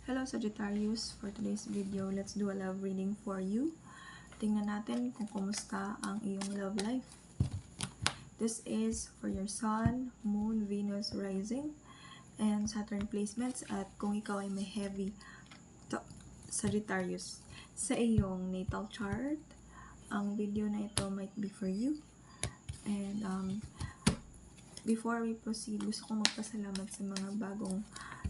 Hello Sagittarius, for today's video, let's do a love reading for you. Tingnan natin kung kumusta ang iyong love life. This is for your Sun, Moon, Venus, Rising, and Saturn placements at kung ikaw ay may heavy Sagittarius sa iyong natal chart. Ang video na ito might be for you. And before we proceed, gusto kong magpasalamat sa mga bagong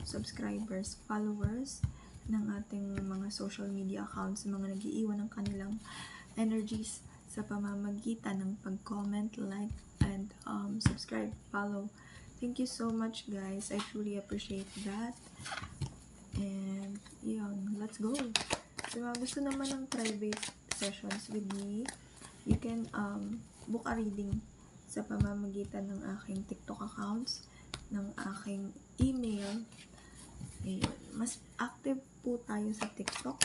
subscribers, followers ng ating mga social media accounts, mga nag-iiwan ng kanilang energies sa pamamagitan ng pag-comment, like, and subscribe, follow. Thank you so much guys. I truly appreciate that. And yun, let's go. So gusto naman ng private sessions with me, you can book a reading sa pamamagitan ng aking TikTok accounts, ng aking email. Ayun. Mas active po tayo sa TikTok,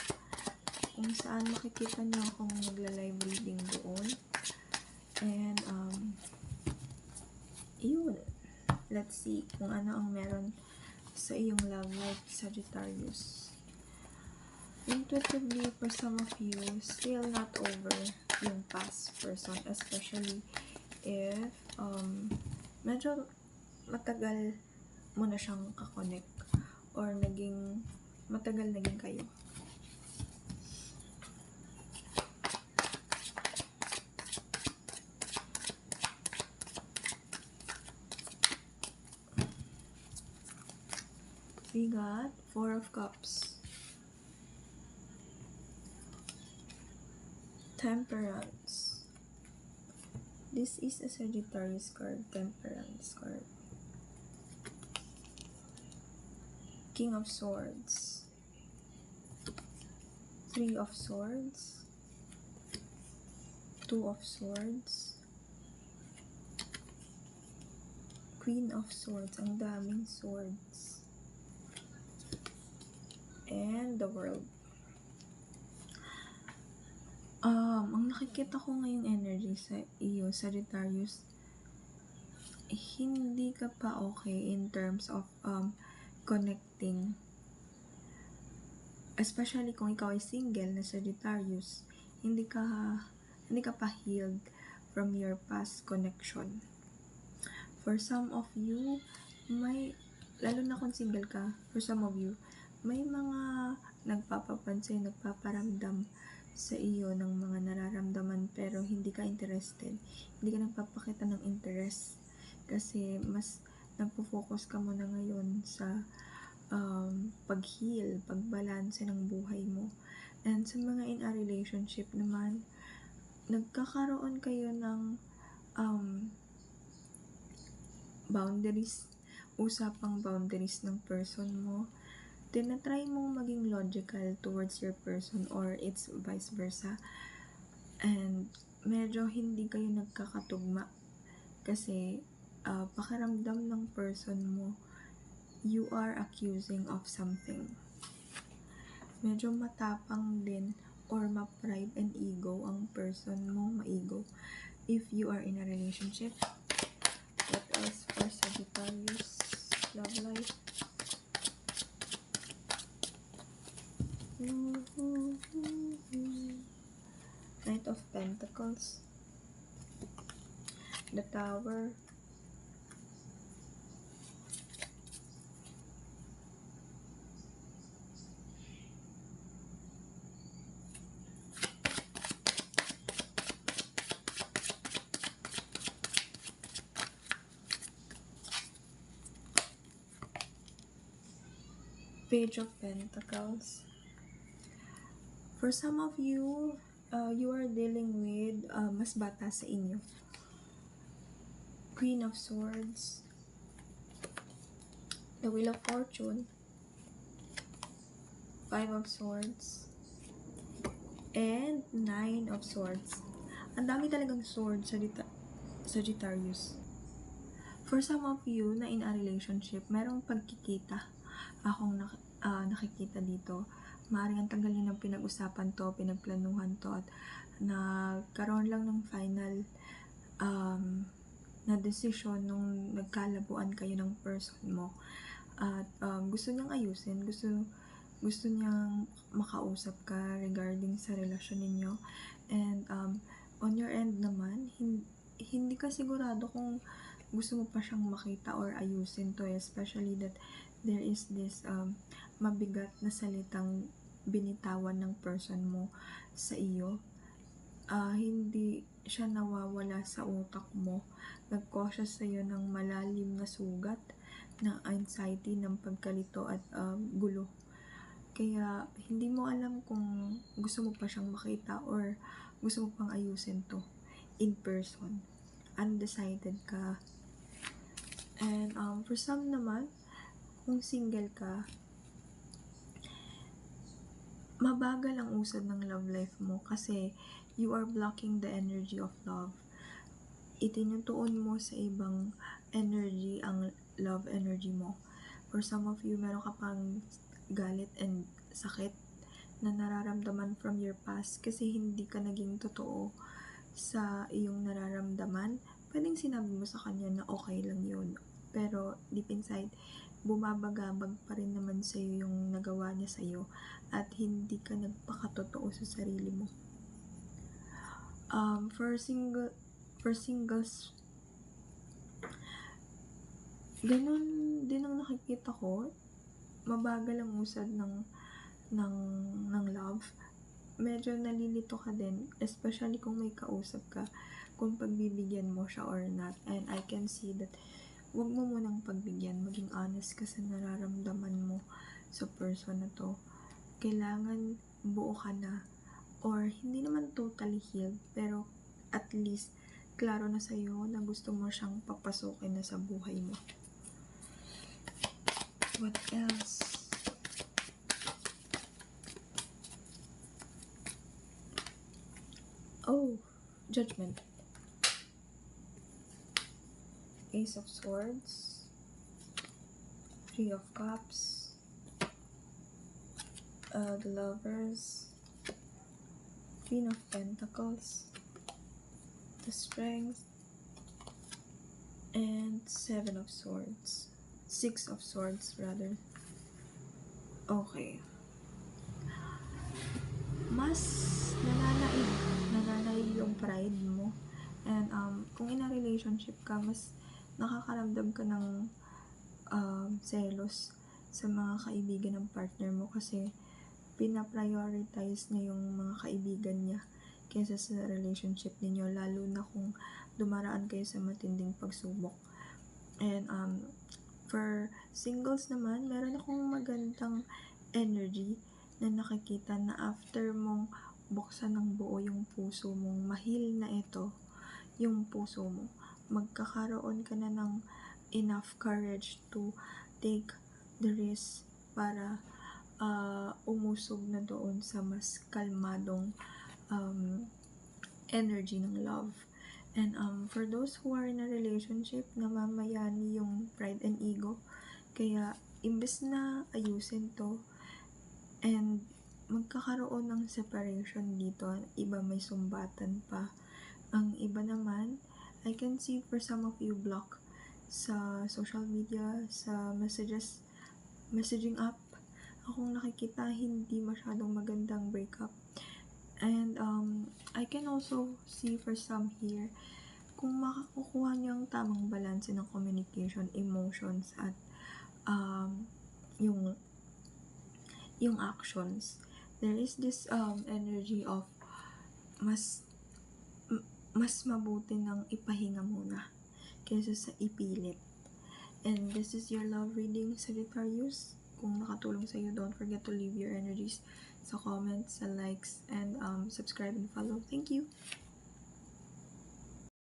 kung saan makikita nyo akong nagla-live reading doon. And yun, let's see kung ano ang meron sa iyong love life, Sagittarius. Intuitively, for some of you, still not over yung past person, especially if medyo matagal mo na siyang kakonect or matagal naging kayo. We got Four of Cups, Temperance. This is a Sagittarius card, Temperance card. King of Swords, Three of Swords, Two of Swords, Queen of Swords, ang daming swords, and the World. Ang nakikita ko ngayong energy sa iyo, Sagittarius, hindi ka pa okay in terms of connecting. Especially kung ikaw ay single na Sagittarius, hindi ka pa healed from your past connection. For some of you, lalo na kung single ka, for some of you, may mga nagpapapansin, nagpaparamdam sa iyo ng mga nararamdaman pero hindi ka interested. Hindi ka nagpapakita ng interest kasi mas nagpo-focus ka muna ngayon sa pag-heal, pag-balance ng buhay mo. And sa mga in a relationship naman, nagkakaroon kayo ng boundaries, usapang boundaries ng person mo. Tinatry mong maging logical towards your person or it's vice versa. And medyo hindi kayo nagkakatugma kasi pakiramdam ng person mo, you are accusing of something. Medyo matapang din or ma-pride and ego ang person mo, ma-ego. If you are in a relationship, what else for Sagittarius love life? Knight of Pentacles, the Tower, Page of Pentacles. For some of you, you are dealing with mas bata sa inyo. Queen of Swords, the Wheel of Fortune, Five of Swords, and Nine of Swords. Ang dami talagang swords, Sagittarius. For some of you na in a relationship, merong pagkikita akong nakikita dito. Maaaring ang tagal nyo nang pinag-usapan to, pinagplanuhan to, at nagkaroon lang ng final na decision nung nagkalabuan kayo ng person mo. At gusto niyang ayusin, gusto gusto niyang makausap ka regarding sa relasyon ninyo. And on your end naman, hindi ka sigurado kung gusto mo pa siyang makita or ayusin to, especially that there is this mabigat na salitang binitawan ng person mo sa iyo. Hindi siya nawawala sa utak mo. Nag-cause sa iyo ng malalim na sugat, ng anxiety, ng pagkalito at gulo. Kaya hindi mo alam kung gusto mo pa siyang makita or gusto mo pang ayusin to in person. Undecided ka. And for some naman, kung single ka, mabagal ang usad ng love life mo kasi you are blocking the energy of love. Itinutuon mo sa ibang energy ang love energy mo. For some of you, meron ka pang galit and sakit na nararamdaman from your past kasi hindi ka naging totoo sa iyong nararamdaman. Pwedeng sinabi mo sa kanya na okay lang yun, pero deep inside, bumabagabag pa rin naman sa'yo yung nagawa niya sa'yo at hindi ka nagpakatotoo sa sarili mo. For singles, ganun din ang nakikita ko. Mabagal ang usad ng love. Medyo nalilito ka din, especially kung may kausap ka, kung pagbibigyan mo siya or not. And I can see that wag mo munang pagbigyan, maging honest ka sa nararamdaman mo sa person na to. Kailangan buo ka na, or hindi naman totally healed, pero at least klaro na sa'yo na gusto mo siyang papasukin na sa buhay mo. What else? Oh, Judgment. Ace of Swords, Three of Cups, the Lovers, Queen of Pentacles, the Strength, and Seven of Swords. Six of Swords, rather. Okay. Mas nananaig yung pride mo. And kung in a relationship ka, mas nakakaramdam ka ng selos sa mga kaibigan ng partner mo kasi pinaprioritize niya yung mga kaibigan niya kaysa sa relationship ninyo, lalo na kung dumaraan kayo sa matinding pagsubok. And for singles naman, meron akong magandang energy na nakikita na after mong buksan ng buo yung puso mong, mahil na ito yung puso mo, magkakaroon ka na ng enough courage to take the risk para umusog na doon sa mas kalmadong energy ng love. And for those who are in a relationship, namamayani yung pride and ego. Kaya imbes na ayusin to and magkakaroon ng separation dito, iba may sumbatan pa. Ang iba naman, I can see for some of you block sa social media, sa messaging app. Akong nakikita hindi masyadong magandang breakup. And I can also see for some here, kung makakukuha niyo ang tamang balance ng communication, emotions, at yung actions, there is this energy of mas mabuti ng ipahinga muna kaysa sa ipilit. And this is your love reading, Sagittarius. Kung nakatulong sa iyo, don't forget to leave your energies sa comments, sa likes, and subscribe and follow. Thank you!